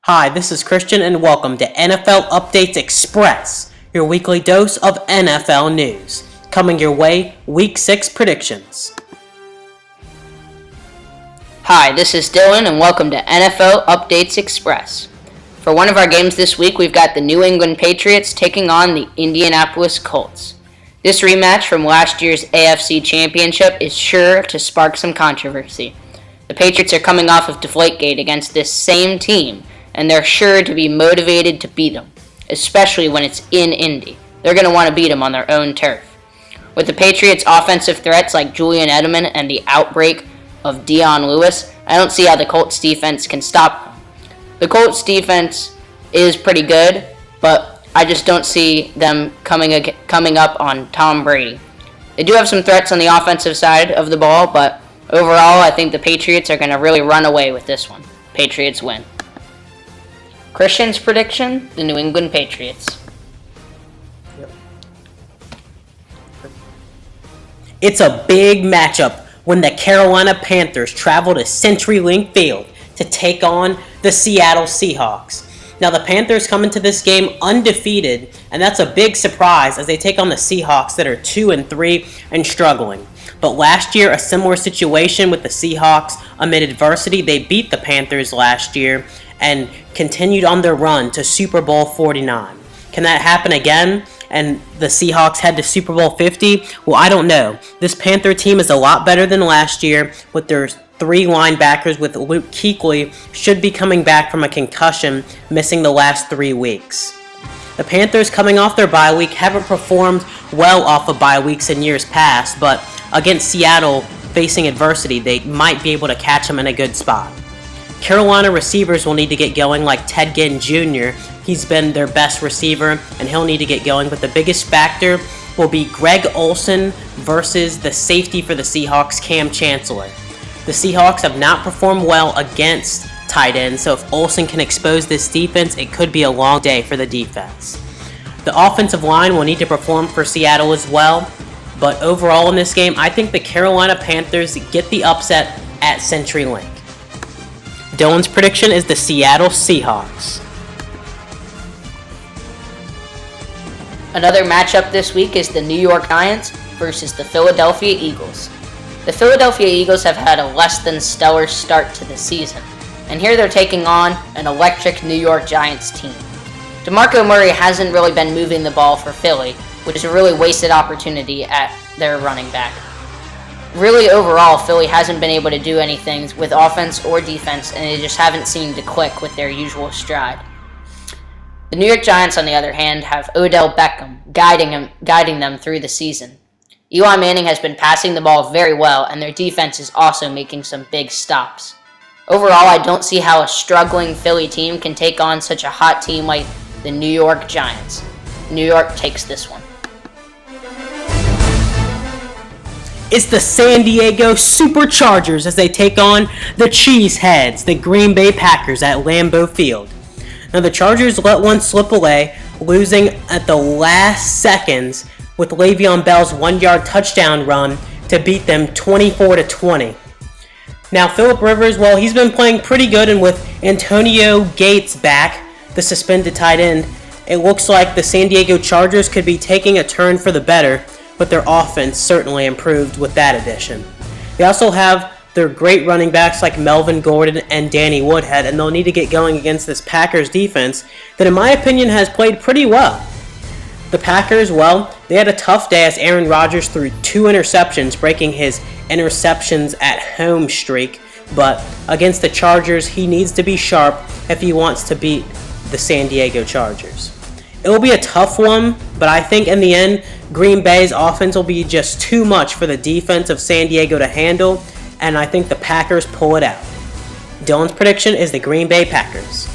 Hi, this is Christian and welcome to NFL Updates Express, your weekly dose of NFL news. Coming your way, Week 6 predictions. Hi, this is Dylan and welcome to NFL Updates Express. For one of our games this week, we've got the New England Patriots taking on the Indianapolis Colts. This rematch from last year's AFC Championship is sure to spark some controversy. The Patriots are coming off of Deflategate against this same team, and they're sure to be motivated to beat them, especially when it's in Indy. They're going to want to beat them on their own turf. With the Patriots' offensive threats like Julian Edelman and the outbreak of Dion Lewis, I don't see how the Colts defense can stop them. The Colts defense is pretty good, but I just don't see them coming up on Tom Brady. They do have some threats on the offensive side of the ball, but overall, I think the Patriots are going to really run away with this one. Patriots win. Christian's prediction, the New England Patriots. It's a big matchup when the Carolina Panthers travel to CenturyLink Field to take on the Seattle Seahawks. Now, the Panthers come into this game undefeated, and that's a big surprise as they take on the Seahawks that are 2-3 and struggling. But last year, a similar situation with the Seahawks amid adversity. They beat the Panthers last year and continued on their run to Super Bowl 49. Can that happen again and the Seahawks head to Super Bowl 50? Well, I don't know. This Panther team is a lot better than last year with their three linebackers, with Luke Kuechly should be coming back from a concussion, missing the last 3 weeks. The Panthers, coming off their bye week, haven't performed well off of bye weeks in years past, but against Seattle, facing adversity, they might be able to catch them in a good spot. Carolina receivers will need to get going, like Ted Ginn Jr. He's been their best receiver, and he'll need to get going. But the biggest factor will be Greg Olsen versus the safety for the Seahawks, Cam Chancellor. The Seahawks have not performed well against tight ends, so if Olsen can expose this defense, it could be a long day for the defense. The offensive line will need to perform for Seattle as well, but overall in this game, I think the Carolina Panthers get the upset at CenturyLink. Dylan's prediction is the Seattle Seahawks. Another matchup this week is the New York Giants versus the Philadelphia Eagles. The Philadelphia Eagles have had a less than stellar start to the season, and here they're taking on an electric New York Giants team. DeMarco Murray hasn't really been moving the ball for Philly, which is a really wasted opportunity at their running back. Really, overall, Philly hasn't been able to do anything with offense or defense, and they just haven't seemed to click with their usual stride. The New York Giants, on the other hand, have Odell Beckham guiding them through the season. Eli Manning has been passing the ball very well, and their defense is also making some big stops. Overall, I don't see how a struggling Philly team can take on such a hot team like the New York Giants. New York takes this one. It's the San Diego Superchargers as they take on the Cheeseheads, the Green Bay Packers at Lambeau Field. Now, the Chargers let one slip away, losing at the last seconds with Le'Veon Bell's 1-yard touchdown run to beat them 24-20. Now, Phillip Rivers, well, he's been playing pretty good, and with Antonio Gates back, the suspended tight end, it looks like the San Diego Chargers could be taking a turn for the better, but their offense certainly improved with that addition. They also have their great running backs like Melvin Gordon and Danny Woodhead, and they'll need to get going against this Packers defense that, in my opinion, has played pretty well. The Packers, well, they had a tough day as Aaron Rodgers threw 2 interceptions, breaking his interceptions at home streak, but against the Chargers, he needs to be sharp if he wants to beat the San Diego Chargers. It will be a tough one, but I think in the end, Green Bay's offense will be just too much for the defense of San Diego to handle, and I think the Packers pull it out. Dylan's prediction is the Green Bay Packers.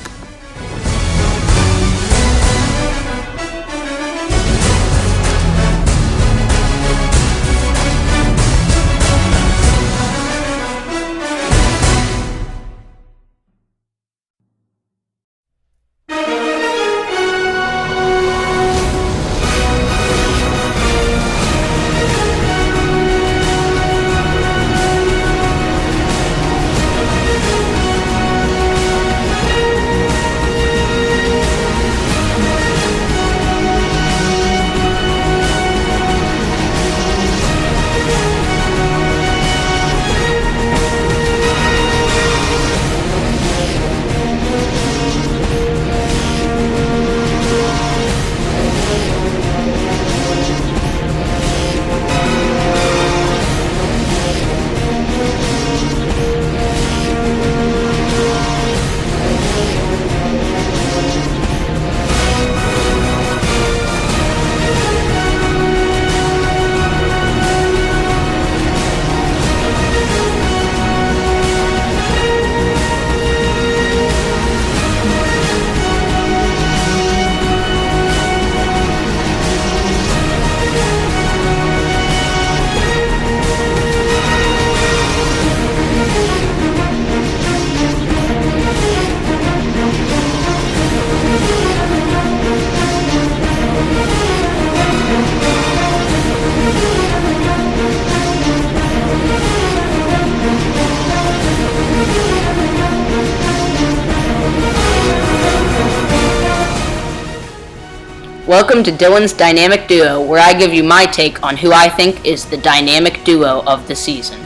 Welcome to Dylan's Dynamic Duo, where I give you my take on who I think is the dynamic duo of the season.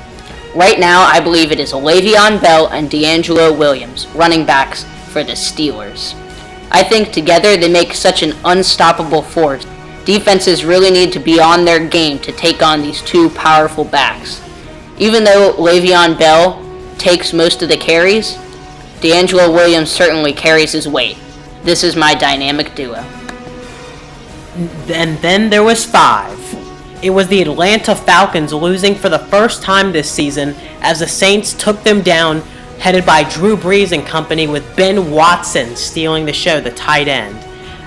Right now, I believe it is Le'Veon Bell and DeAngelo Williams, running backs for the Steelers. I think together they make such an unstoppable force. Defenses really need to be on their game to take on these two powerful backs. Even though Le'Veon Bell takes most of the carries, DeAngelo Williams certainly carries his weight. This is my dynamic duo. And then there was 5. It was the Atlanta Falcons losing for the first time this season as the Saints took them down, headed by Drew Brees and company, with Ben Watson stealing the show, the tight end,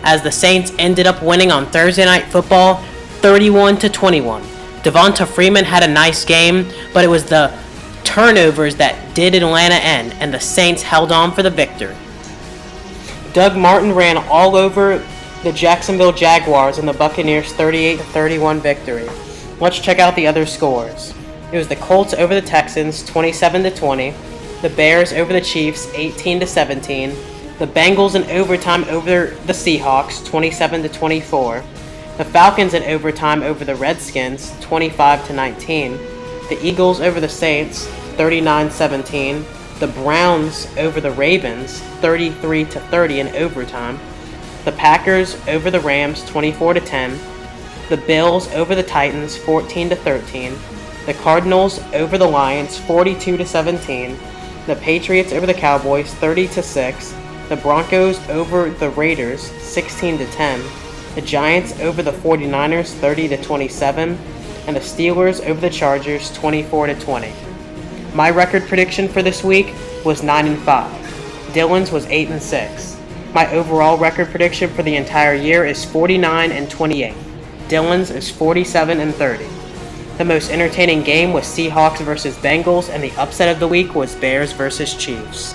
as the Saints ended up winning on Thursday Night Football 31-21. Devonta Freeman had a nice game, but it was the turnovers that did Atlanta in, and the Saints held on for the victory. Doug Martin ran all over the Jacksonville Jaguars in the Buccaneers' 38-31 victory. Let's check out the other scores. It was the Colts over the Texans 27-20, the Bears over the Chiefs 18-17, the Bengals in overtime over the Seahawks 27-24, the Falcons in overtime over the Redskins 25-19, the Eagles over the Saints 39-17, the Browns over the Ravens 33-30 in overtime, the Packers over the Rams 24-10, the Bills over the Titans 14-13, the Cardinals over the Lions 42-17, the Patriots over the Cowboys 30-6, the Broncos over the Raiders 16-10, the Giants over the 49ers 30-27, and the Steelers over the Chargers 24-20. My record prediction for this week was 9-5. Dylan's was 8-6. My overall record prediction for the entire year is 49-28. Dylan's is 47-30. The most entertaining game was Seahawks versus Bengals, and the upset of the week was Bears versus Chiefs.